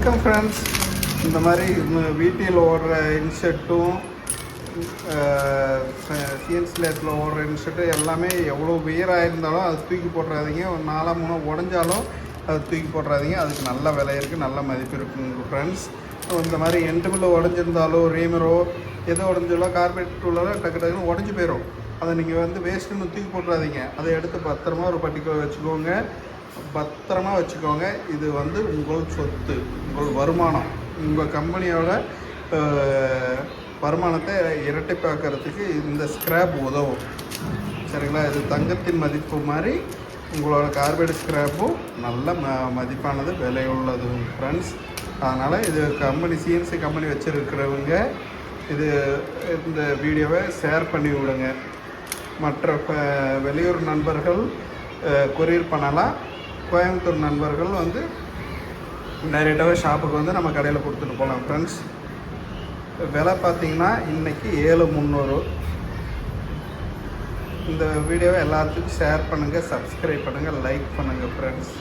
வணக்கம் ஃப்ரெண்ட்ஸ். இந்த மாதிரி வீட்டில் ஓடுற இன்செட்டும் சிஎன்சி லேத்தில் ஓடுற இன்செட்டு எல்லாமே எவ்வளோ உயராக இருந்தாலும் அது தூக்கி போட்டுறாதீங்க. ஒரு 4-3 உடஞ்சாலும் அது தூக்கி போட்டுறாதீங்க. அதுக்கு நல்ல விலை இருக்குது, நல்ல மதிப்பு இருக்குங்க ஃப்ரெண்ட்ஸ். இந்த மாதிரி எண்டுமில்ல உடஞ்சிருந்தாலோ ரீமரோ எதோ உடஞ்சாலோ கார்பரேட் உள்ளார டக்கு டக்குன்னு உடஞ்சி போயிடும். அதை நீங்கள் வேஸ்ட்டுன்னு தூக்கி போட்டுறாதீங்க. அதை எடுத்து பத்திரமா ஒரு பட்டிக்குள்ள வச்சுக்கோங்க, பத்திரமா வச்சுக்கோங்க. இது உங்கள் சொத்து, உங்கள் வருமானம், உங்கள் கம்பெனியோட வருமானத்தை இரட்டைப்பாக்கிறதுக்கு இந்த ஸ்க்ராப் உதவும். சரிங்களா? இது தங்கத்தின் மதிப்பு மாதிரி உங்களோட கார்பைடு ஸ்க்ராப்பும் நல்ல மதிப்பானது, விலையுள்ளது ஃப்ரெண்ட்ஸ். அதனால் இது சிஎன்சி கம்பெனி வச்சுருக்கிறவங்க இந்த வீடியோவை ஷேர் பண்ணி விடுங்க. மற்ற வெளியூர் நண்பர்கள் கொரியர் பண்ணலாம். கோயம்புத்தூர் நண்பர்கள் டைரெக்டாகவே ஷாப்புக்கு நம்ம கடையில் கொடுத்துட்டு போகலாம் ஃப்ரெண்ட்ஸ். விலை பார்த்திங்கன்னா இன்றைக்கி 7,300. இந்த வீடியோவை எல்லாத்துக்கும் ஷேர் பண்ணுங்கள், சப்ஸ்கிரைப் பண்ணுங்கள், லைக் பண்ணுங்கள் ஃப்ரெண்ட்ஸ்.